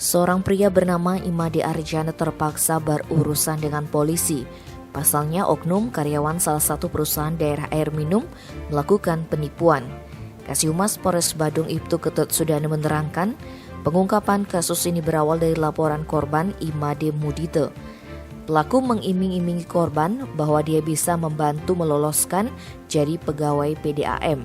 Seorang pria bernama Imade Arjana terpaksa berurusan dengan polisi. Pasalnya oknum karyawan salah satu perusahaan daerah air minum melakukan penipuan. Kasihumas Polres Badung Ibtu Ketut Sudana menerangkan, pengungkapan kasus ini berawal dari laporan korban Imade Mudite. Pelaku mengiming-imingi korban bahwa dia bisa membantu meloloskan jadi pegawai PDAM.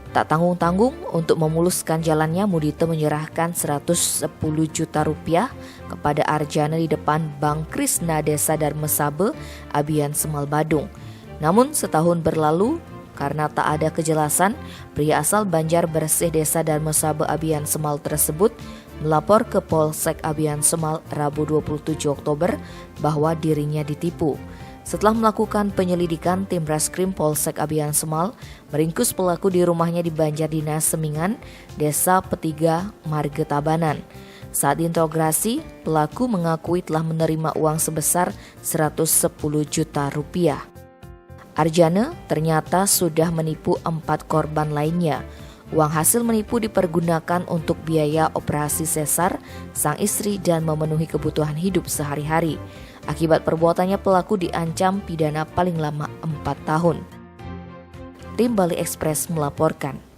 Tak tanggung-tanggung, untuk memuluskan jalannya, Mudite menyerahkan 110 juta rupiah kepada Arjana di depan Bank Krisna Desa Darmesabe, Abian Semal Badung. Namun setahun berlalu, karena tak ada kejelasan, pria asal Banjar Bersih Desa Darmesabe Abian Semal tersebut melapor ke Polsek Abian Semal Rabu 27 Oktober bahwa dirinya ditipu. Setelah melakukan penyelidikan, tim Reskrim Polsek Abian Semal meringkus pelaku di rumahnya di Banjar Dinas Semingan, Desa Petiga, Marga Tabanan. Saat diinterogasi, pelaku mengakui telah menerima uang sebesar 110 juta rupiah. Arjana ternyata sudah menipu 4 korban lainnya. Uang hasil menipu dipergunakan untuk biaya operasi sesar sang istri dan memenuhi kebutuhan hidup sehari-hari. Akibat perbuatannya, pelaku diancam pidana paling lama 4 tahun. Tim Bali Express melaporkan.